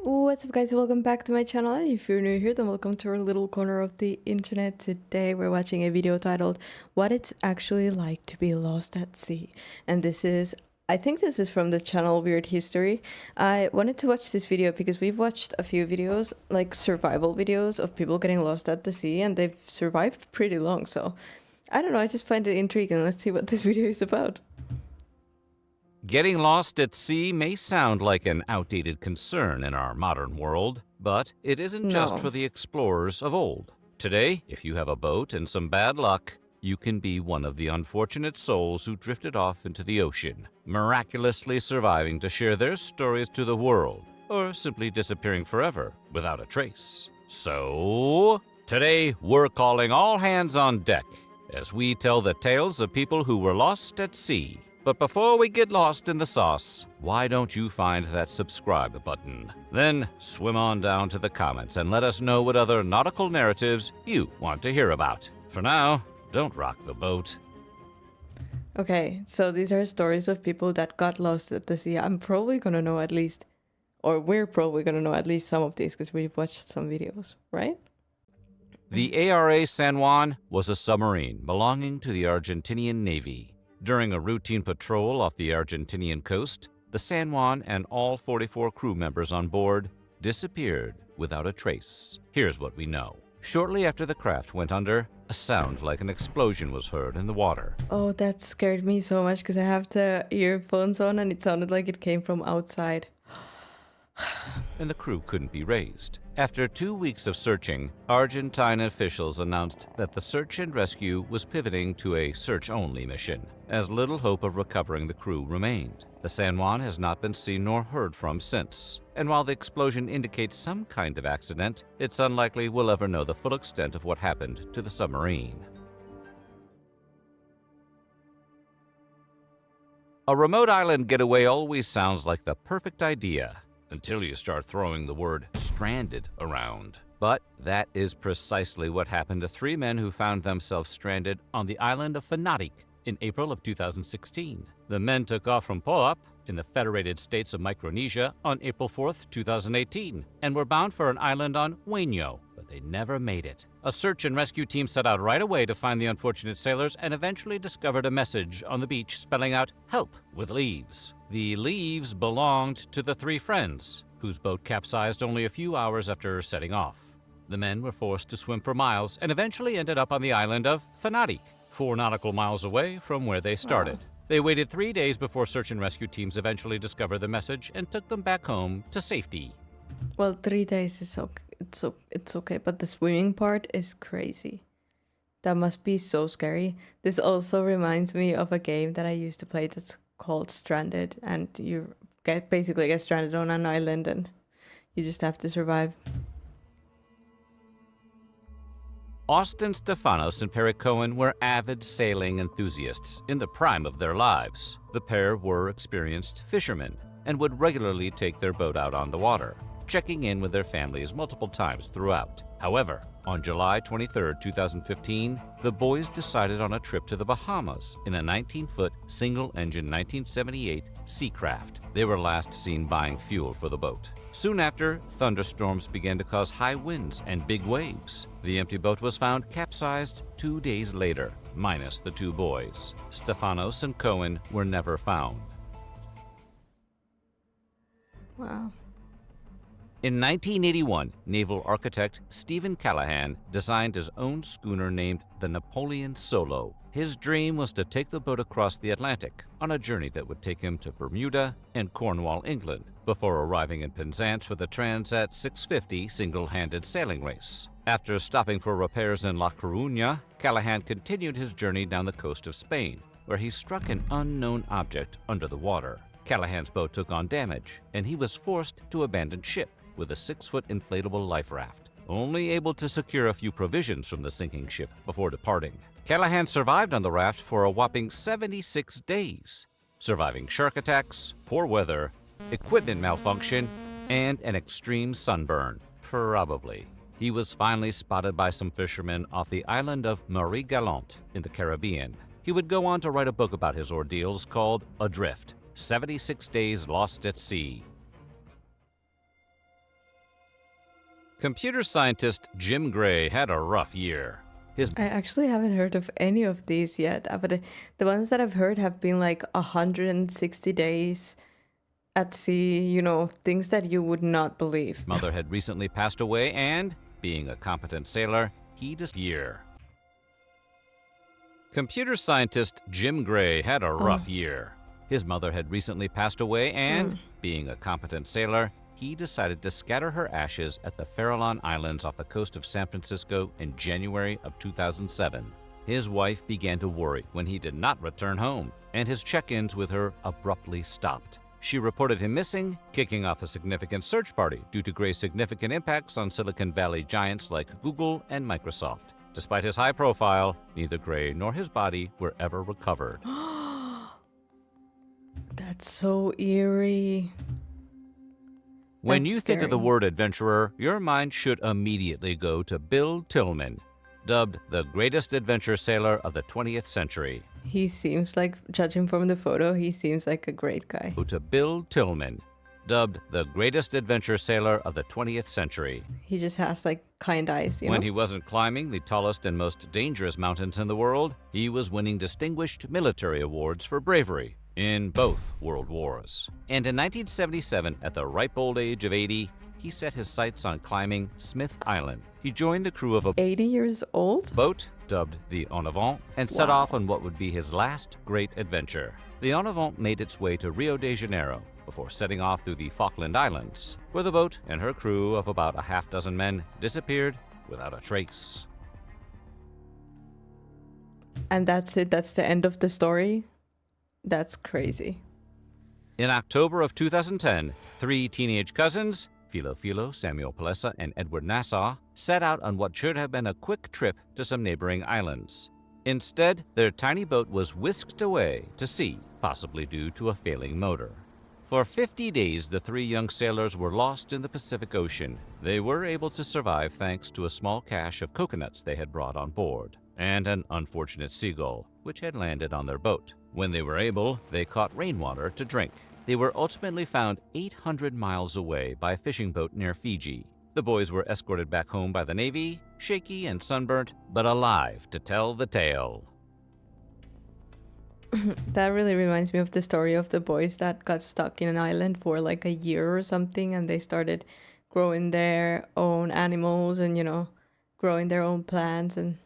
What's up guys, welcome back to my channel, and if you're new here then welcome to our little corner of the internet. Today we're watching a video titled What It's Actually Like to Be Lost at Sea, and I think this is from the channel Weird History. I wanted to watch this video because we've watched a few videos, like survival videos of people getting lost at the sea, and they've survived pretty long, so I don't know, I just find it intriguing. Let's see what this video is about. Getting lost at sea may sound like an outdated concern in our modern world, but it isn't just for the explorers of old. Today, if you have a boat and some bad luck, you can be one of the unfortunate souls who drifted off into the ocean, miraculously surviving to share their stories to the world, or simply disappearing forever without a trace. So, today we're calling all hands on deck as we tell the tales of people who were lost at sea. But before we get lost in the sauce, why don't you find that subscribe button? Then swim on down to the comments and let us know what other nautical narratives you want to hear about. For now, don't rock the boat. Okay, so these are stories of people that got lost at the sea. I'm probably gonna know at least, or we're probably gonna know at least some of these because we've watched some videos, right? The ARA San Juan was a submarine belonging to the Argentinian Navy. During a routine patrol off the Argentinian coast, the San Juan and all 44 crew members on board disappeared without a trace. Here's what we know. Shortly after the craft went under, a sound like an explosion was heard in the water. Oh, that scared me so much because I have the earphones on and it sounded like it came from outside. And the crew couldn't be raised. After 2 weeks of searching, Argentine officials announced that the search and rescue was pivoting to a search-only mission, as little hope of recovering the crew remained. The San Juan has not been seen nor heard from since, and while the explosion indicates some kind of accident, it's unlikely we'll ever know the full extent of what happened to the submarine. A remote island getaway always sounds like the perfect idea, until you start throwing the word stranded around. But that is precisely what happened to 3 men who found themselves stranded on the island of Fanatic in April of 2016. The men took off from Pham in the Federated States of Micronesia on April 4th, 2018, and were bound for an island on Waino, but they never made it. A search and rescue team set out right away to find the unfortunate sailors and eventually discovered a message on the beach spelling out "Help" with leaves. The leaves belonged to the 3 friends, whose boat capsized only a few hours after setting off. The men were forced to swim for miles and eventually ended up on the island of Fanatic, 4 nautical miles away from where they started. Wow. They waited 3 days before search and rescue teams eventually discovered the message and took them back home to safety. Well, 3 days is okay. It's okay, but the swimming part is crazy. That must be so scary. This also reminds me of a game that I used to play that's called Stranded, and you basically get stranded on an island and you just have to survive. Austin Stefanos and Perry Cohen were avid sailing enthusiasts in the prime of their lives. The pair were experienced fishermen and would regularly take their boat out on the water, checking in with their families multiple times throughout. However, on July 23, 2015, the boys decided on a trip to the Bahamas in a 19-foot, single-engine 1978 Seacraft. They were last seen buying fuel for the boat. Soon after, thunderstorms began to cause high winds and big waves. The empty boat was found capsized 2 days later, minus the 2 boys. Stefanos and Cohen were never found. Wow. In 1981, naval architect Stephen Callahan designed his own schooner named the Napoleon Solo. His dream was to take the boat across the Atlantic on a journey that would take him to Bermuda and Cornwall, England, before arriving in Penzance for the Transat 650 single-handed sailing race. After stopping for repairs in La Coruña, Callahan continued his journey down the coast of Spain, where he struck an unknown object under the water. Callahan's boat took on damage, and he was forced to abandon ship with a 6-foot inflatable life raft, only able to secure a few provisions from the sinking ship before departing. Callahan survived on the raft for a whopping 76 days, surviving shark attacks, poor weather, equipment malfunction, and an extreme sunburn. Probably. He was finally spotted by some fishermen off the island of Marie Galante in the Caribbean. He would go on to write a book about his ordeals called Adrift, 76 Days Lost at Sea. Computer scientist Jim Gray had a rough year. I actually haven't heard of any of these yet, but the ones that I've heard have been like 160 days at sea, you know, things that you would not believe. Mother had recently passed away, and, being a competent sailor, he disappeared. Computer scientist Jim Gray had a rough year. His mother had recently passed away, and, being a competent sailor, he decided to scatter her ashes at the Farallon Islands off the coast of San Francisco in January of 2007. His wife began to worry when he did not return home, and his check-ins with her abruptly stopped. She reported him missing, kicking off a significant search party due to Gray's significant impacts on Silicon Valley giants like Google and Microsoft. Despite his high profile, neither Gray nor his body were ever recovered. That's so eerie. When That's you think of the scary. word adventurer, your mind should immediately go to Bill Tillman, dubbed the greatest adventure sailor of the 20th century. He seems like, judging from the photo, he seems like a great guy. Go to Bill Tillman, dubbed the greatest adventure sailor of the 20th century. He just has like kind eyes, you When know? he wasn't climbing the tallest and most dangerous mountains in the world, he was winning distinguished military awards for bravery in both world wars. And in 1977, at the ripe old age of 80, he set his sights on climbing Smith Island. He joined the crew of a 80 years old? boat, dubbed the En Avant, and set off on what would be his last great adventure. The En Avant made its way to Rio de Janeiro before setting off through the Falkland Islands, where the boat and her crew of about a half dozen men disappeared without a trace. And that's it? That's the end of the story? That's crazy. In October of 2010, three teenage cousins, Philo, Samuel Palesa, and Edward Nassau, set out on what should have been a quick trip to some neighboring islands. Instead, their tiny boat was whisked away to sea, possibly due to a failing motor. For 50 days, the three young sailors were lost in the Pacific Ocean. They were able to survive thanks to a small cache of coconuts they had brought on board, and an unfortunate seagull, which had landed on their boat. When they were able, they caught rainwater to drink. They were ultimately found 800 miles away by a fishing boat near Fiji. The boys were escorted back home by the Navy, shaky and sunburnt, but alive to tell the tale. That really reminds me of the story of the boys that got stuck in an island for like a year or something, and they started growing their own animals and, you know, growing their own plants, and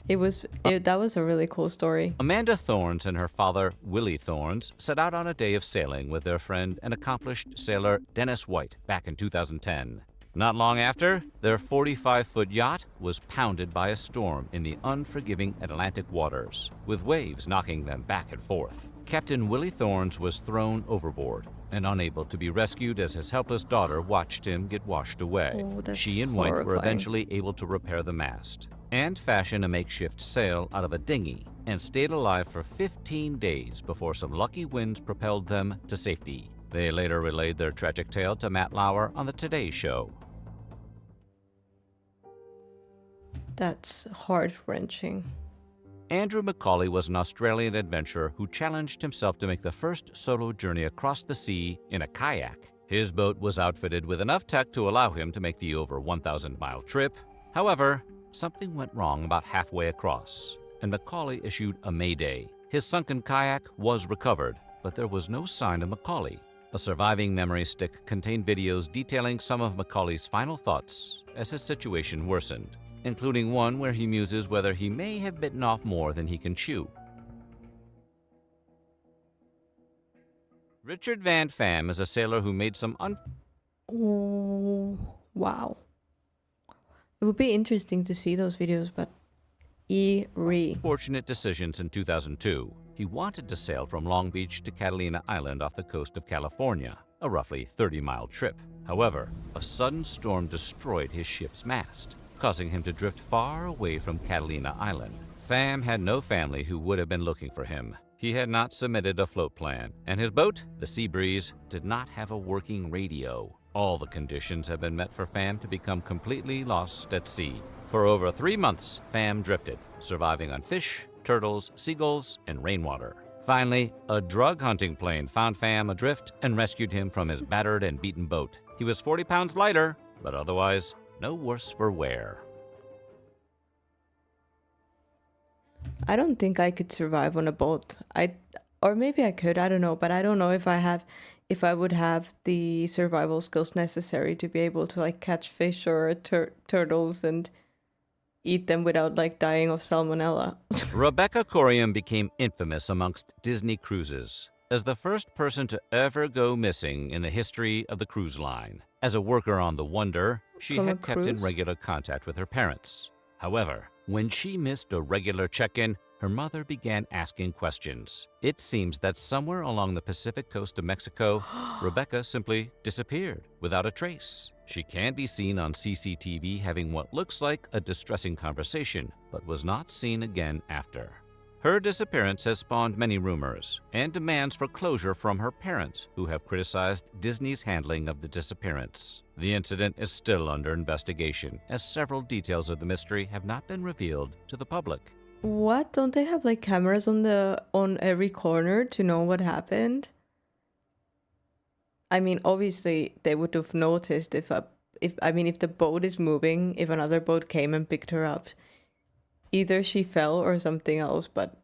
that was a really cool story. Amanda Thorns and her father, Willie Thorns, set out on a day of sailing with their friend and accomplished sailor Dennis White back in 2010. Not long after, their 45-foot yacht was pounded by a storm in the unforgiving Atlantic waters, with waves knocking them back and forth. Captain Willie Thorns was thrown overboard and unable to be rescued as his helpless daughter watched him get washed away. Oh, that's She and White were horrifying. eventually able to repair the mast and fashion a makeshift sail out of a dinghy, and stayed alive for 15 days before some lucky winds propelled them to safety. They later relayed their tragic tale to Matt Lauer on the Today Show. That's heart-wrenching. Andrew McCauley was an Australian adventurer who challenged himself to make the first solo journey across the sea in a kayak. His boat was outfitted with enough tech to allow him to make the over 1,000-mile trip. However, something went wrong about halfway across, and McCauley issued a mayday. His sunken kayak was recovered, but there was no sign of McCauley. A surviving memory stick contained videos detailing some of McCauley's final thoughts as his situation worsened, including one where he muses whether he may have bitten off more than he can chew. Richard Van Pham is a sailor who made some Oh, wow. It would be interesting to see those videos, but eerie. unfortunate decisions in 2002. He wanted to sail from Long Beach to Catalina Island off the coast of California, a roughly 30-mile trip. However, a sudden storm destroyed his ship's mast, causing him to drift far away from Catalina Island. Pham had no family who would have been looking for him. He had not submitted a float plan, and his boat, the Sea Breeze, did not have a working radio. All the conditions had been met for Pham to become completely lost at sea. For over 3 months, Pham drifted, surviving on fish, turtles, seagulls, and rainwater. Finally, a drug hunting plane found Pham adrift and rescued him from his battered and beaten boat. He was 40 pounds lighter, but otherwise no worse for wear. I don't think I could survive on a boat. Or maybe I could, I don't know, but I don't know if I would have the survival skills necessary to be able to like catch fish or turtles and eat them without like dying of salmonella. Rebecca Coriam became infamous amongst Disney cruises as the first person to ever go missing in the history of the cruise line. As a worker on the Wonder, she From a had kept in cruise? regular contact with her parents. However, when she missed a regular check-in, her mother began asking questions. It seems that somewhere along the Pacific coast of Mexico, Rebecca simply disappeared without a trace. She can be seen on CCTV having what looks like a distressing conversation, but was not seen again after. Her disappearance has spawned many rumors and demands for closure from her parents, who have criticized Disney's handling of the disappearance. The incident is still under investigation, as several details of the mystery have not been revealed to the public. What? Don't they have like cameras on every corner to know what happened? I mean, obviously they would have noticed if the boat is moving, if another boat came and picked her up. Either she fell or something else, but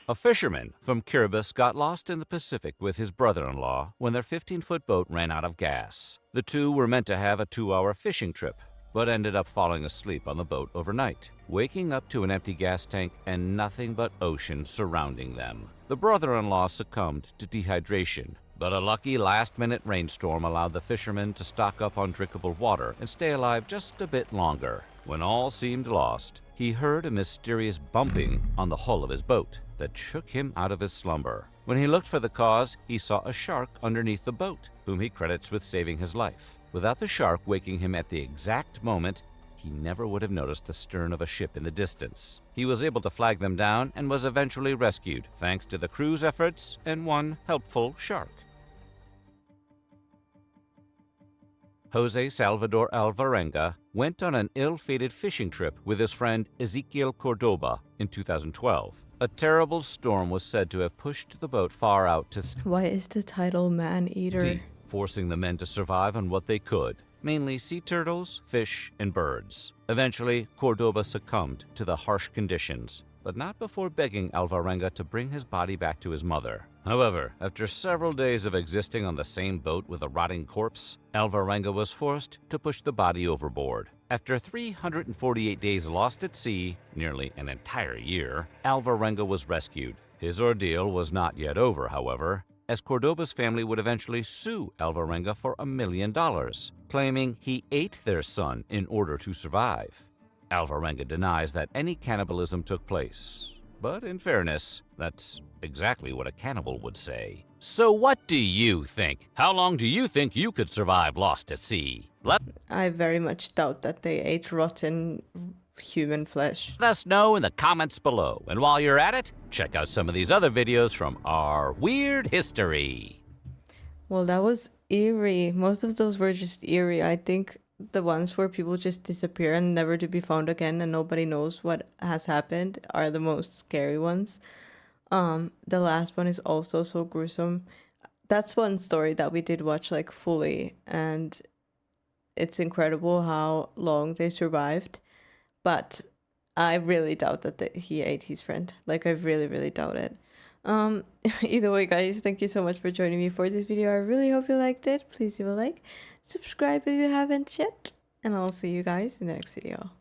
A fisherman from Kiribati got lost in the Pacific with his brother-in-law when their 15-foot boat ran out of gas. The two were meant to have a 2-hour fishing trip, but ended up falling asleep on the boat overnight, waking up to an empty gas tank and nothing but ocean surrounding them. The brother-in-law succumbed to dehydration, but a lucky last-minute rainstorm allowed the fisherman to stock up on drinkable water and stay alive just a bit longer. When all seemed lost, he heard a mysterious bumping on the hull of his boat that shook him out of his slumber. When he looked for the cause, he saw a shark underneath the boat, whom he credits with saving his life. Without the shark waking him at the exact moment, he never would have noticed the stern of a ship in the distance. He was able to flag them down and was eventually rescued, thanks to the crew's efforts and one helpful shark. Jose Salvador Alvarenga went on an ill-fated fishing trip with his friend Ezequiel Cordoba in 2012. A terrible storm was said to have pushed the boat far out to why is the title Man-Eater? sea, forcing the men to survive on what they could, mainly sea turtles, fish, and birds. Eventually, Cordoba succumbed to the harsh conditions, but not before begging Alvarenga to bring his body back to his mother. However, after several days of existing on the same boat with a rotting corpse, Alvarenga was forced to push the body overboard. After 348 days lost at sea, nearly an entire year, Alvarenga was rescued. His ordeal was not yet over, however, as Cordoba's family would eventually sue Alvarenga for $1 million, claiming he ate their son in order to survive. Alvarenga denies that any cannibalism took place, but in fairness, that's exactly what a cannibal would say. So what do you think? How long do you think you could survive lost at sea? Let I very much doubt that they ate rotten human flesh. us know in the comments below. And while you're at it, check out some of these other videos from our weird history. Well, that was eerie. Most of those were just eerie. I think the ones where people just disappear and never to be found again and nobody knows what has happened are the most scary ones. The last one is also so gruesome. That's one story that we did watch like fully, and it's incredible how long they survived. But I really doubt that he ate his friend. Like, I really, really doubt it. Either way, guys, thank you so much for joining me for this video. I really hope you liked it. Please leave a like, subscribe if you haven't yet, and I'll see you guys in the next video.